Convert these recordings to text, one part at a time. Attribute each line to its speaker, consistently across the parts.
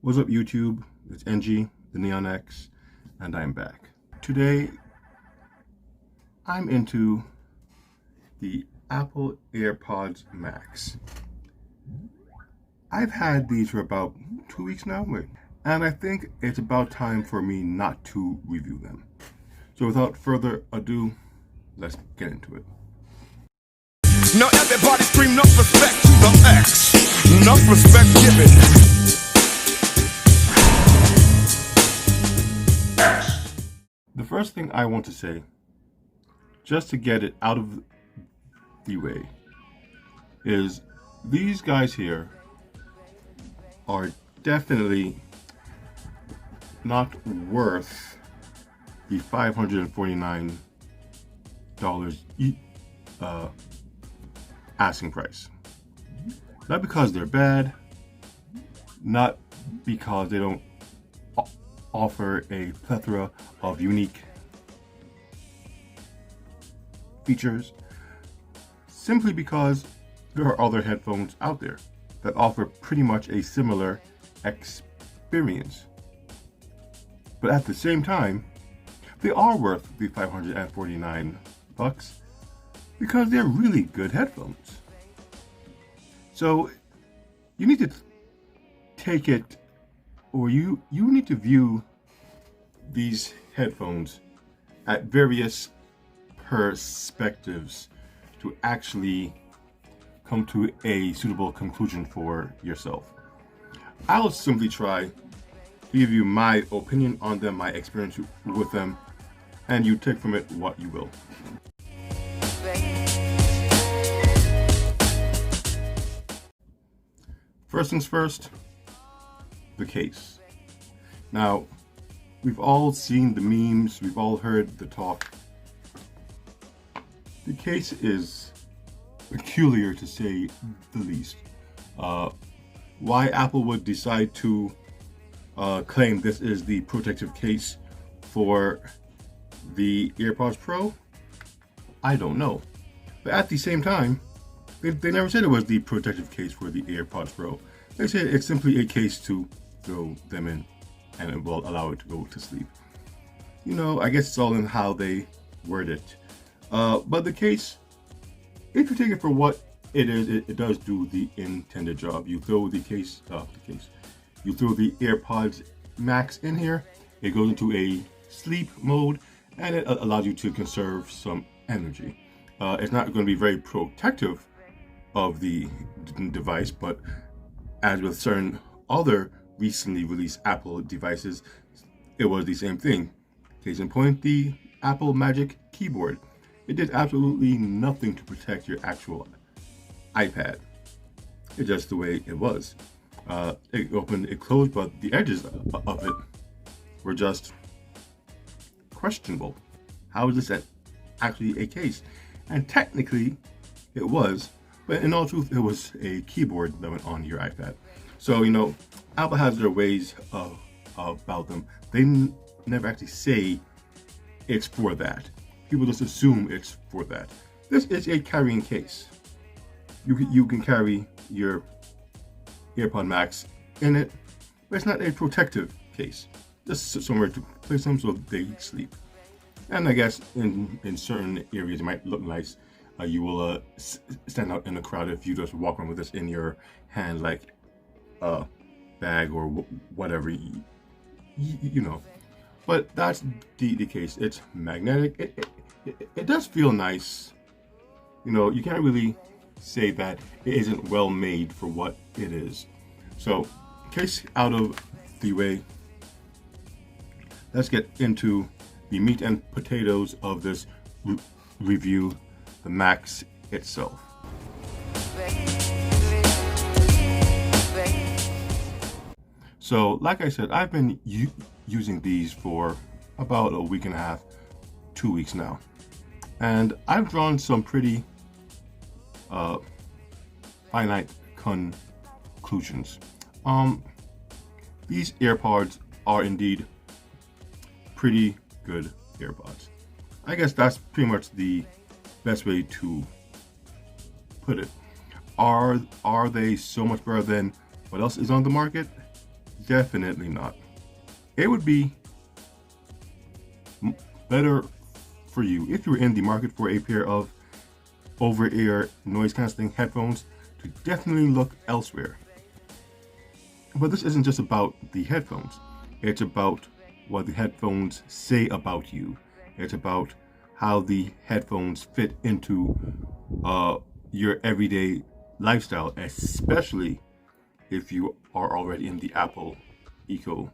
Speaker 1: What's up, YouTube? It's NG, the Neon X, and I'm back. Today, I'm into the Apple Airpods Max. I've had these for about 2 weeks now, and I think it's about time for me not to review them. So without further ado, let's get into it.
Speaker 2: Now everybody scream enough respect to the X. Enough respect given.
Speaker 1: The first thing I want to say, just to get it out of the way, is these guys here are definitely not worth the $549 asking price. Not because they're bad, not because they don't offer a plethora of unique features, simply because there are other headphones out there that offer pretty much a similar experience. But at the same time, they are worth the $549 because they're really good headphones. So you need to take it, or you need to view these headphones at various perspectives to actually come to a suitable conclusion for yourself. I'll simply try to give you my opinion on them, my experience with them, and you take from it what you will. First things first, the case. Now, we've all seen the memes, we've all heard the talk. The case is peculiar, to say the least. Why Apple would decide to claim this is the protective case for the AirPods Pro, I don't know. But at the same time, they never said it was the protective case for the AirPods Pro. They said it's simply a case to throw them in and it will allow it to go to sleep. You know, I guess it's all in how they word it. But the case, if you take it for what it is, it does do the intended job. You throw you throw the AirPods Max in here, it goes into a sleep mode, and it allows you to conserve some energy. It's not going to be very protective of the device, but as with certain other recently released Apple devices, it was the same thing. Case in point, the Apple Magic Keyboard. It did absolutely nothing to protect your actual iPad. It's just the way it was. It opened, it closed, but the edges of it were just questionable. How is this actually a case? And technically, it was, but in all truth, it was a keyboard that went on your iPad. So, you know, Apple has their ways about them. They never actually say it's for that. People just assume it's for that. This is a carrying case. You can carry your AirPod Max in it, but it's not a protective case. Just somewhere to place them so they sleep. And I guess in certain areas it might look nice. You will stand out in the crowd if you just walk around with this in your hand, like a bag or whatever, you know. But that's the case. It's magnetic. It does feel nice. You know, you can't really say that it isn't well made for what it is. So, case out of the way, let's get into the meat and potatoes of this review, the Max itself. So, like I said, I've been using these for about a week and a half, 2 weeks now. And I've drawn some pretty finite conclusions. These AirPods are indeed pretty good AirPods. I guess that's pretty much the best way to put it. Are they so much better than what else is on the market? Definitely not. It would be better for you if you were in the market for a pair of over-ear noise canceling headphones to definitely look elsewhere. But this isn't just about the headphones. It's about what the headphones say about you. It's about how the headphones fit into your everyday lifestyle, especially if you are already in the Apple ecosystem.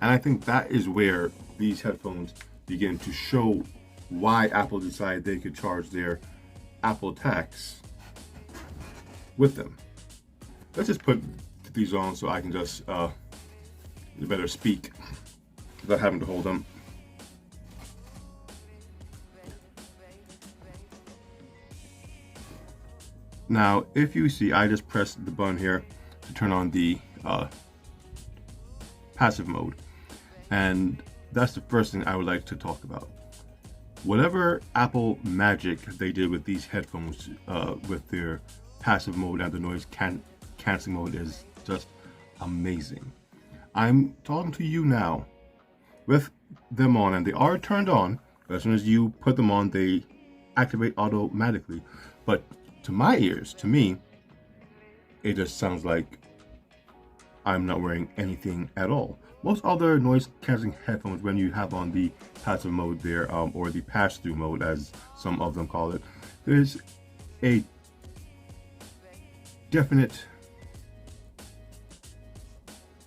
Speaker 1: And I think that is where these headphones begin to show why Apple decided they could charge their Apple tax with them. Let's just put these on so I can just better speak without having to hold them. Now, if you see, I just pressed the button here to turn on the passive mode. And that's the first thing I would like to talk about. Whatever Apple magic they did with these headphones, with their passive mode and the noise canceling mode, is just amazing. I'm talking to you now with them on, and they are turned on. As soon as you put them on, they activate automatically. But to my ears, to me, it just sounds like I'm not wearing anything at all. Most other noise canceling headphones, when you have on the passive mode there, or the pass-through mode as some of them call it, there's a definite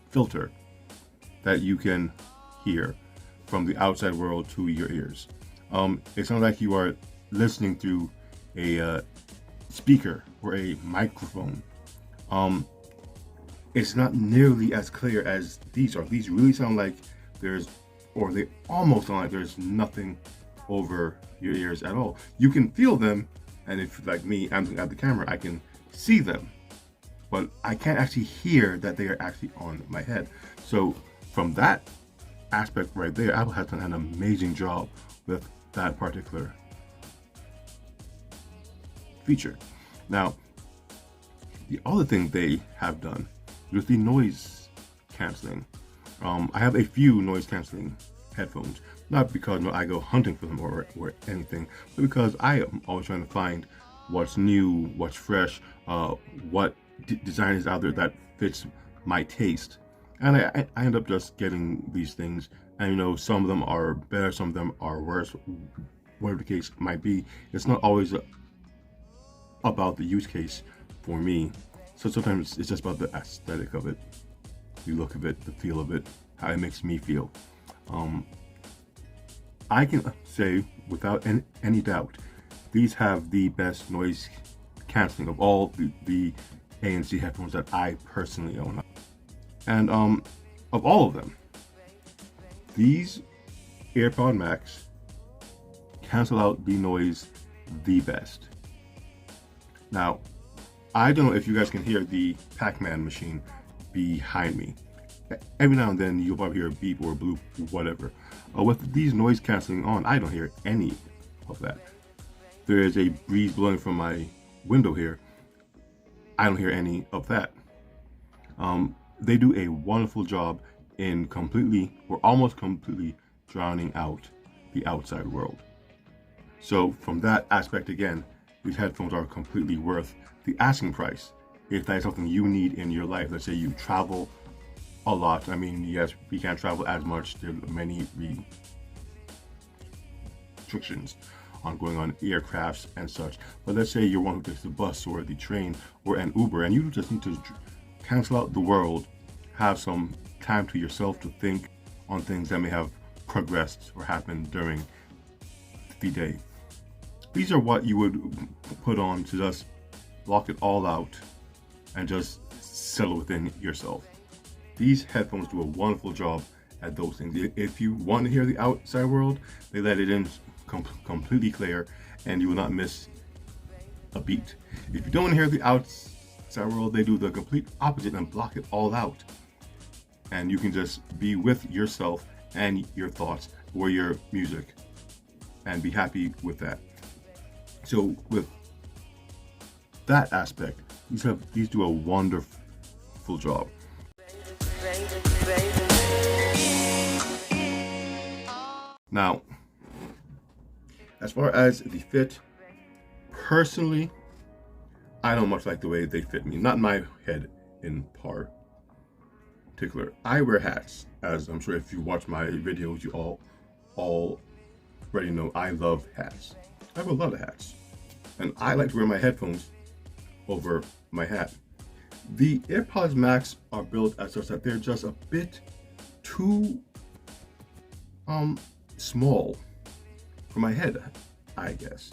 Speaker 1: filter that you can hear from the outside world to your ears. It sounds like you are listening through a speaker or a microphone. It's not nearly as clear as these are. These really sound like they almost sound like there's nothing over your ears at all. You can feel them, and if, like me, I'm looking at the camera, I can see them, but I can't actually hear that they are actually on my head. So from that aspect right there, Apple has done an amazing job with that particular feature. Now, the other thing they have done with the noise canceling, I have a few noise canceling headphones, not because I go hunting for them or anything, but because I am always trying to find what's new, what's fresh, what design is out there that fits my taste. And I end up just getting these things, and some of them are better, some of them are worse, whatever the case might be. It's not always about the use case for me. So sometimes it's just about the aesthetic of it, the look of it, the feel of it, how it makes me feel. I can say without any doubt, these have the best noise canceling of all the ANC headphones that I personally own. And of all of them, these AirPod Max cancel out the noise the best. Now, I don't know if you guys can hear the Pac-Man machine behind me. Every now and then you'll probably hear a beep or a bloop, whatever. With these noise canceling on, I don't hear any of that. There is a breeze blowing from my window here. I don't hear any of that. They do a wonderful job in completely or almost completely drowning out the outside world. So from that aspect, again, these headphones are completely worth the asking price if that is something you need in your life. Let's say you travel a lot. I mean, yes, we can't travel as much. There are many restrictions on going on aircrafts and such. But let's say you're one who takes the bus or the train or an Uber, and you just need to cancel out the world, have some time to yourself to think on things that may have progressed or happened during the day. These are what you would put on to just block it all out and just settle within yourself. These headphones do a wonderful job at those things. If you want to hear the outside world, they let it in completely clear, and you will not miss a beat. If you don't want to hear the outside world, they do the complete opposite and block it all out. And you can just be with yourself and your thoughts or your music and be happy with that. So with that aspect, these do a wonderful full job. Now, as far as the fit, personally, I don't much like the way they fit me. Not my head in particular. I wear hats, as I'm sure if you watch my videos, you all already know I love hats. I have a lot of hats, and I like to wear my headphones over my hat. The AirPods Max are built as such that they're just a bit too small for my head, I guess.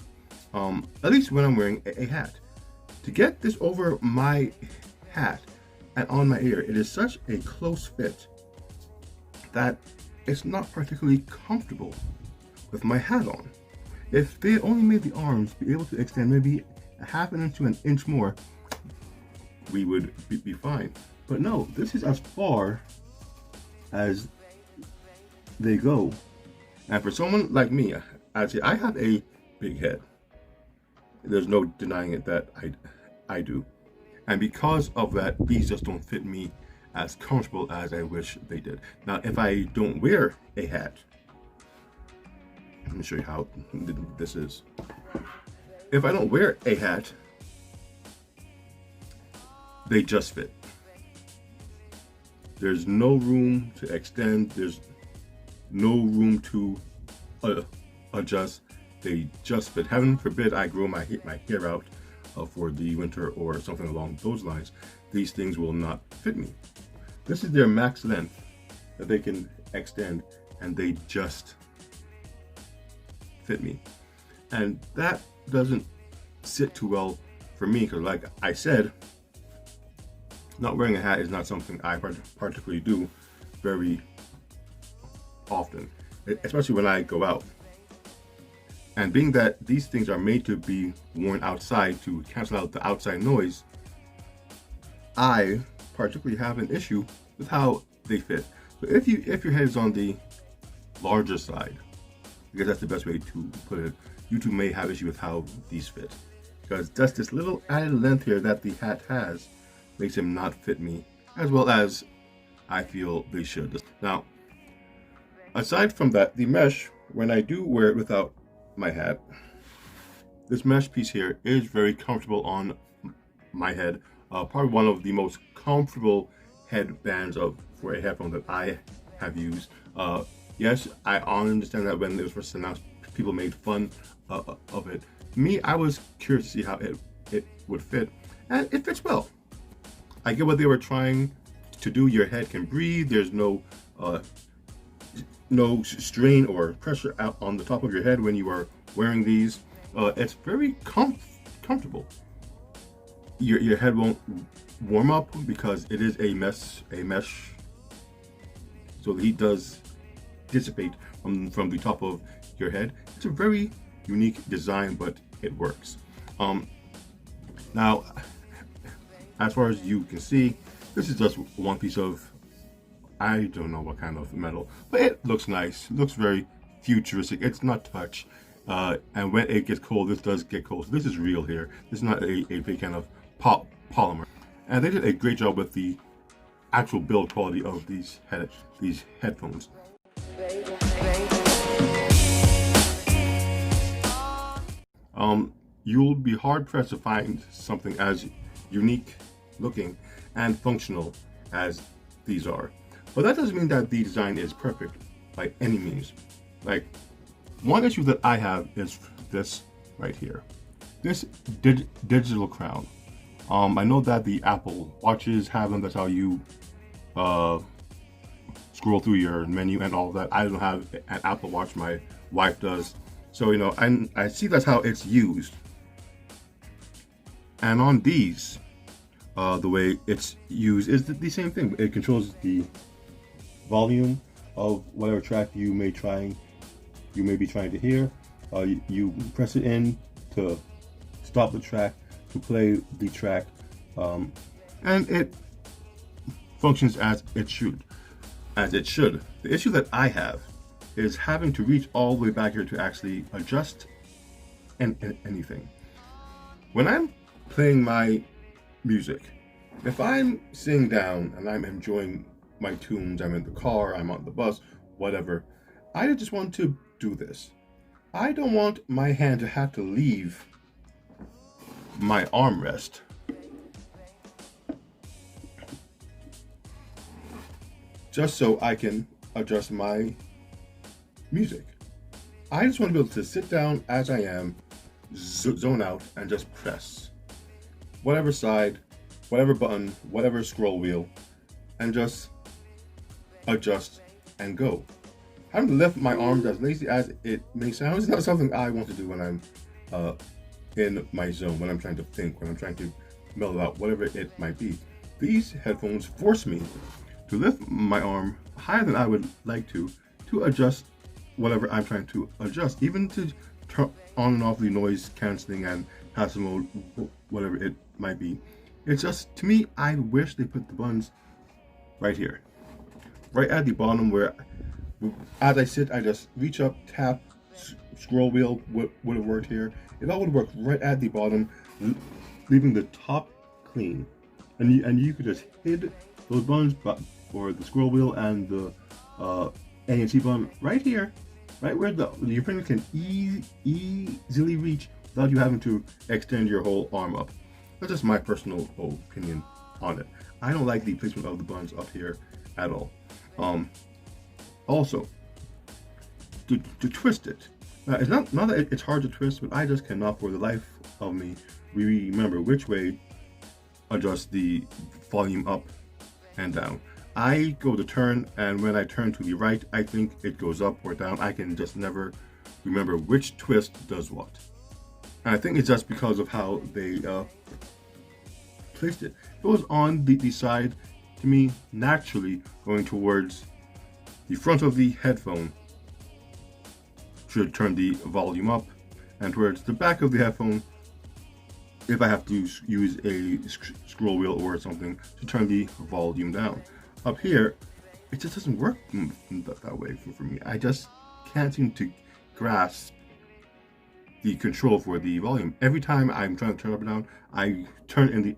Speaker 1: At least when I'm wearing a hat. To get this over my hat and on my ear, it is such a close fit that it's not particularly comfortable with my hat on. If they had only made the arms be able to extend maybe a half an inch to an inch more, we would be fine. But no, this is as far as they go. And for someone like me, I'd say I have a big head. There's no denying it that I do. And because of that, these just don't fit me as comfortable as I wish they did. Now, if I don't wear a hat, let me show you how this is. If I don't wear a hat, they just fit. There's no room to extend. There's no room to adjust. They just fit. Heaven forbid I grow my hair out for the winter or something along those lines. These things will not fit me. This is their max length that they can extend, and they just fit me. And that doesn't sit too well for me because, like I said, not wearing a hat is not something I particularly do very often, especially when I go out. And being that these things are made to be worn outside to cancel out the outside noise, I particularly have an issue with how they fit. So if your head is on the larger side, because that's the best way to put it, you too may have issue with how these fit. Because just this little added length here that the hat has makes them not fit me as well as I feel they should. Now, aside from that, the mesh, when I do wear it without my hat, this mesh piece here is very comfortable on my head. Probably one of the most comfortable headbands for a headphone that I have used. Yes, I understand that when it was first announced, people made fun of it. Me, I was curious to see how it would fit, and it fits well. I get what they were trying to do. Your head can breathe. There's no strain or pressure out on the top of your head when you are wearing these. It's very comfortable. Your head won't warm up because it is a mesh, so the heat does dissipate from the top of your head. It's a very unique design, but it works. Now, as far as you can see, this is just one piece of, I don't know what kind of metal, but it looks nice. It looks very futuristic. It's not touch, and when it gets cold, this does get cold. So this is real here. This is not a fake kind of polymer. And they did a great job with the actual build quality of these headphones. You'll be hard pressed to find something as unique looking and functional as these are. But that doesn't mean that the design is perfect by any means. Like, one issue that I have is this right here. This digital crown. I know that the Apple watches have them. That's how you scroll through your menu and all of that. I don't have an Apple Watch. My wife does. So, you know, I see that's how it's used. And on these, the way it's used is the same thing. It controls the volume of whatever track you may be trying to hear. You press it in to stop the track, to play the track, and it functions as it should. The issue that I have is having to reach all the way back here to actually adjust anything. When I'm playing my music, If I'm sitting down and I'm enjoying my tunes, I'm in the car, I'm on the bus, whatever, I just want to do this. I don't want my hand to have to leave my armrest just so I can adjust my music. I just want to be able to sit down as I am, zone out, and just press whatever side, whatever button, whatever scroll wheel, and just adjust and go. Having to lift my arms, as lazy as it may sound, is not something I want to do when I'm in my zone, when I'm trying to think, when I'm trying to mellow out, whatever it might be. These headphones force me to lift my arm higher than I would like to adjust whatever I'm trying to adjust, even to turn on and off the noise canceling and passive mode, whatever it might be. It's just, to me, I wish they put the buttons right here, right at the bottom, where as I sit, I just reach up, tap, scroll wheel would have worked here. It all would work right at the bottom, leaving the top clean. And you could just hit those buttons, or the scroll wheel and the ANC button right here, right where your finger can easily reach without you having to extend your whole arm up. That's just my personal opinion on it. I don't like the placement of the buttons up here at all. Also, to twist it. It's not that it's hard to twist, but I just cannot for the life of me remember which way adjust the volume up and down. I go to turn, and when I turn to the right, I think it goes up or down. I can just never remember which twist does what. And I think it's just because of how they placed it. If it was on the side, to me, naturally going towards the front of the headphone should turn the volume up, and towards the back of the headphone, if I have to use a scroll wheel or something, to turn the volume down. Up here, it just doesn't work that way for me. I just can't seem to grasp the control for the volume. Every time I'm trying to turn up and down, I turn in the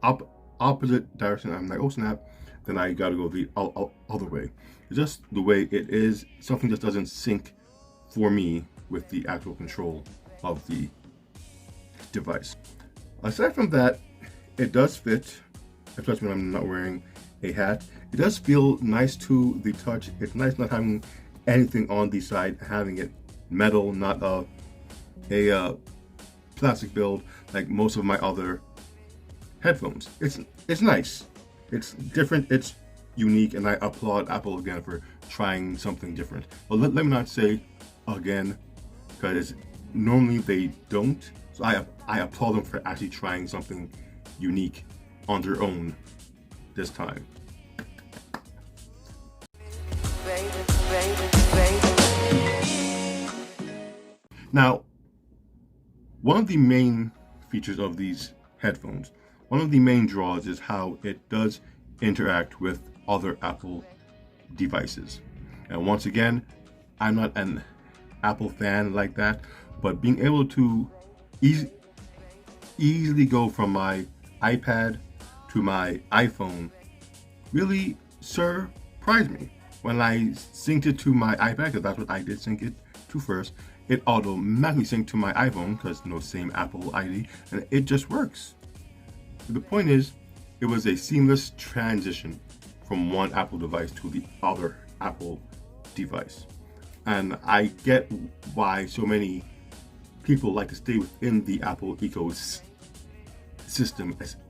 Speaker 1: opposite direction. I'm like, oh snap, then I gotta go the other way. It's just the way it is. Something just doesn't sync for me with the actual control of the device. Aside from that, it does fit, especially when I'm not wearing a hat. It does feel nice to the touch. It's nice not having anything on the side, having it metal, not a plastic build like most of my other headphones. It's nice. It's different. It's unique, and I applaud Apple again for trying something different. But let me not say again, because normally they don't. So I applaud them for actually trying something unique on their own this time. Now, one of the main features of these headphones, one of the main draws, is how it does interact with other Apple devices. And once again, I'm not an Apple fan like that, but being able to easily go from my iPad to my iPhone really surprised me. When I synced it to my iPad, because that's what I did sync it to first, it automatically synced to my iPhone, because same Apple ID, and it just works. The point is, it was a seamless transition from one Apple device to the other Apple device. And I get why so many people like to stay within the Apple ecosystem,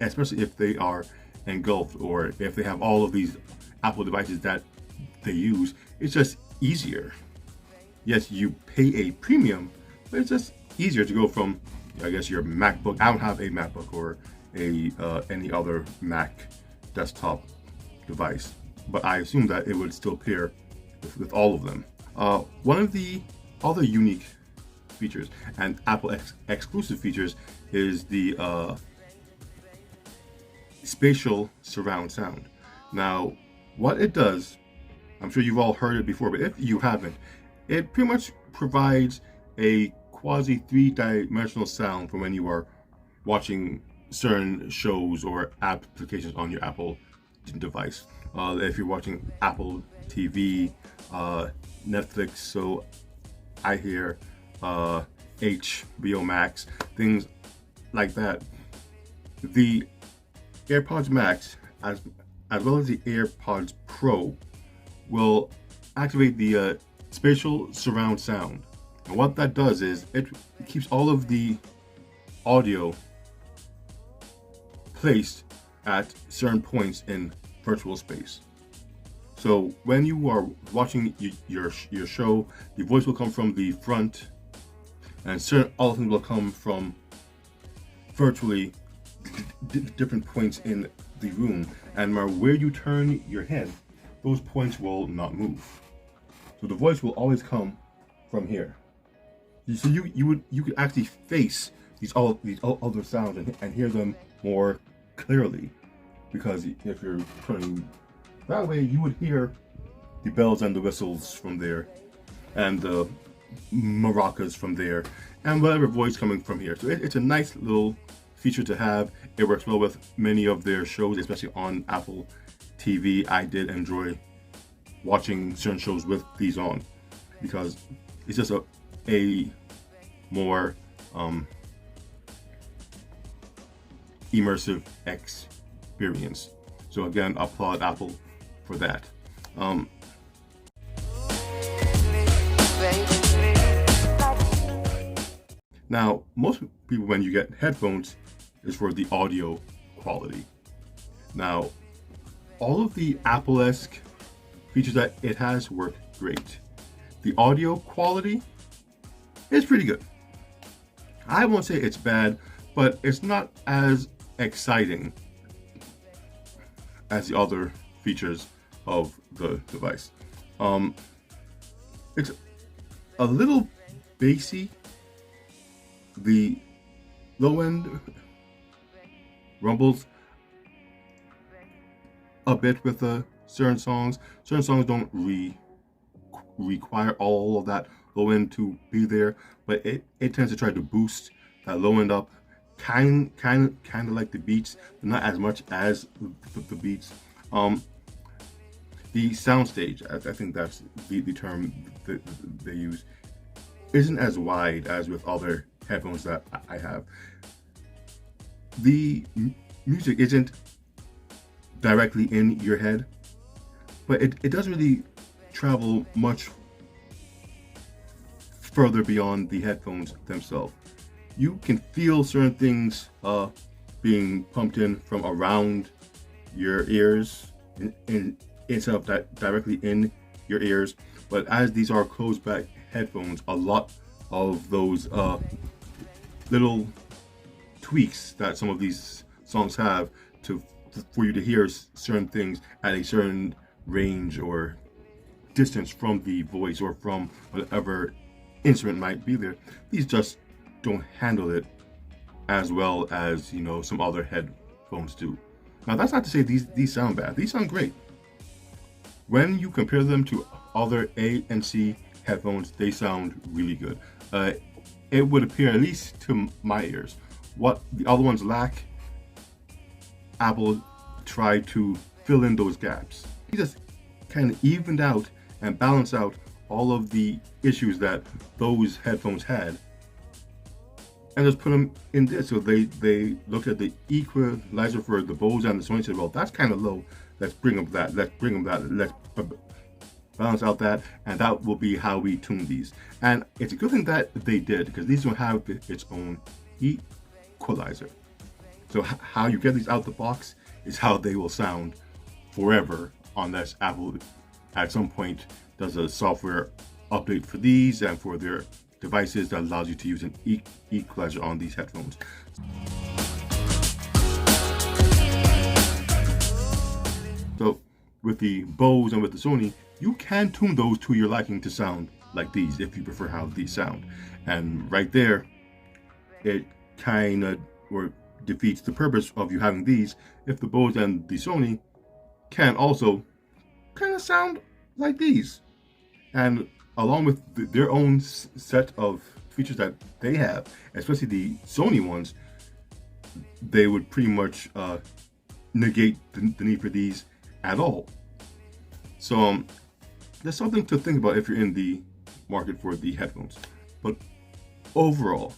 Speaker 1: especially if they are engulfed, or if they have all of these Apple devices that they use. It's just easier. Yes, you pay a premium, but it's just easier to go from, I guess, your MacBook. I don't have a MacBook or any other Mac desktop device, but I assume that it would still pair with all of them. One of the other unique features and Apple exclusive features is the spatial surround sound. Now, what it does, I'm sure you've all heard it before, but if you haven't, it pretty much provides a quasi three-dimensional sound for when you are watching certain shows or applications on your Apple device. If you're watching Apple TV, Netflix, so I hear HBO Max, things like that. The AirPods Max, as well as the AirPods Pro, will activate the spatial surround sound. And what that does is it keeps all of the audio placed at certain points in virtual space. So when you are watching your show, your voice will come from the front, and certain other things will come from virtually different points in the room. And no matter where you turn your head, those points will not move. So the voice will always come from here. So you could actually face these other sounds and hear them more clearly, because if you're turning that way, you would hear the bells and the whistles from there, and the maracas from there, and whatever voice coming from here. So it's a nice little feature to have. It works well with many of their shows, especially on Apple TV. I did enjoy watching certain shows with these on, because it's just a more immersive experience. So again, applaud Apple for that. Now, most people, when you get headphones, is for the audio quality. Now, all of the Apple-esque features that it has work great. The audio quality is pretty good. I won't say it's bad, but it's not as exciting as the other features of the device. It's a little bassy. The low end rumbles a bit with certain songs. Certain songs don't require all of that low end to be there, but it tends to try to boost that low end up, kind of like the beats, but not as much as the beats. The soundstage, I think that's the term that they use, isn't as wide as with other headphones that I have. The music isn't directly in your head, but it doesn't really travel much further beyond the headphones themselves. You can feel certain things being pumped in from around your ears instead of directly in your ears. But as these are closed back headphones, a lot of those little tweaks that some of these songs have for you to hear certain things at a certain range or distance from the voice or from whatever instrument might be there, these just don't handle it as well as, you know, some other headphones do. Now, that's not to say these sound bad. These sound great. When you compare them to other A and C headphones, they sound really good. It would appear, at least to my ears, what the other ones lack, Apple tried to fill in those gaps. He just kind of evened out and balanced out all of the issues that those headphones had, and just put them in this. So they looked at the equalizer for the Bose and the Sony, said, well, that's kind of low. Let's bring up that. Let's bring them that. Let's balance out that, and that will be how we tune these. And it's a good thing that they did, because these don't have its own equalizer. So how you get these out the box is how they will sound forever, unless Apple at some point does a software update for these and for their devices that allows you to use an equalizer on these headphones. So with the Bose and with the Sony, you can tune those to your liking to sound like these if you prefer how these sound. And right there, it kind of defeats the purpose of you having these if the Bose and the Sony can also kind of sound like these. And along with their own set of features that they have, especially the Sony ones, they would pretty much negate the need for these at all. So there's something to think about if you're in the market for the headphones. But overall,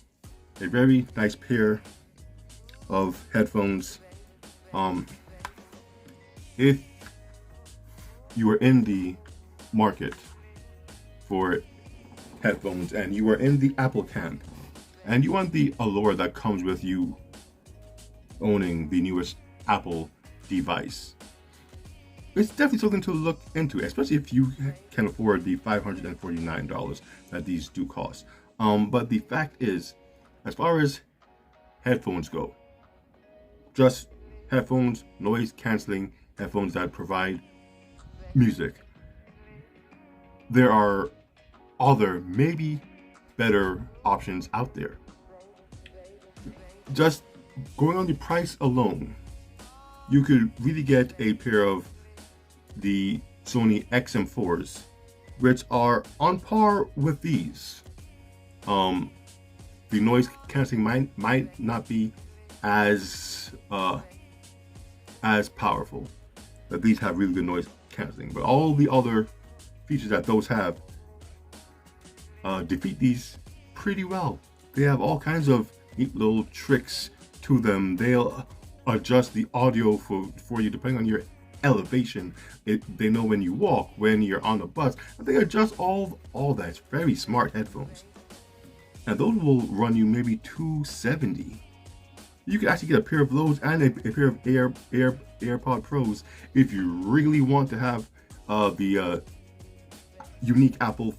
Speaker 1: a very nice pair of headphones. If you are in the market for headphones and you are in the Apple camp and you want the allure that comes with you owning the newest Apple device, it's definitely something to look into, especially if you can afford the $549 that these do cost. But the fact is, as far as headphones go, just headphones, noise canceling headphones that provide music, there are other, maybe better options out there. Just going on the price alone, you could really get a pair of the Sony XM4s, which are on par with these. The noise canceling might not be as powerful, but these have really good noise canceling. But all the other features that those have defeat these pretty well. They have all kinds of neat little tricks to them. They'll adjust the audio for you depending on your elevation. They know when you walk, when you're on a bus, and they adjust all that. It's very smart headphones. And those will run you maybe $270. You can actually get a pair of those and a pair of AirPod Pros if you really want to have the unique Apple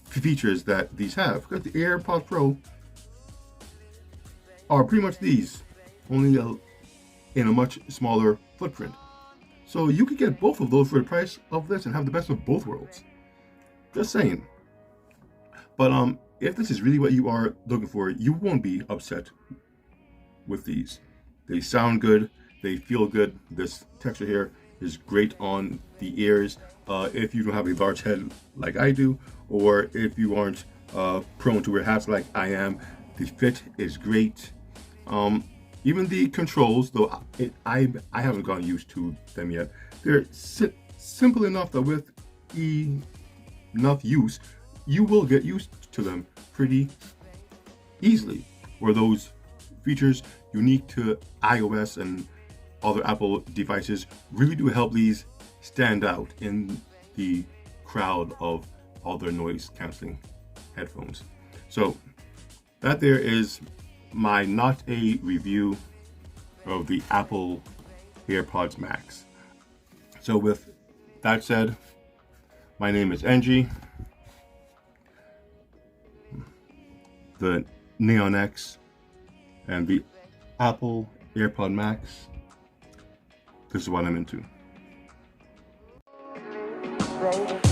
Speaker 1: features that these have. Because the AirPod Pro are pretty much these, only in a much smaller footprint. So you could get both of those for the price of this and have the best of both worlds. Just saying. But if this is really what you are looking for, you won't be upset with these. They sound good, they feel good. This texture here is great on the ears. If you don't have a large head like I do, or if you aren't prone to wear hats like I am, the fit is great. Even the controls, though I haven't gotten used to them yet, they're simple enough that with enough use, you will get used to them pretty easily. Where those features unique to iOS and other Apple devices really do help these stand out in the crowd of other noise canceling headphones. So that there is my not a review of the Apple AirPods Max. So with that said, my name is NG. The Neon X and the Apple AirPod Max. This is what I'm into.
Speaker 3: Baby.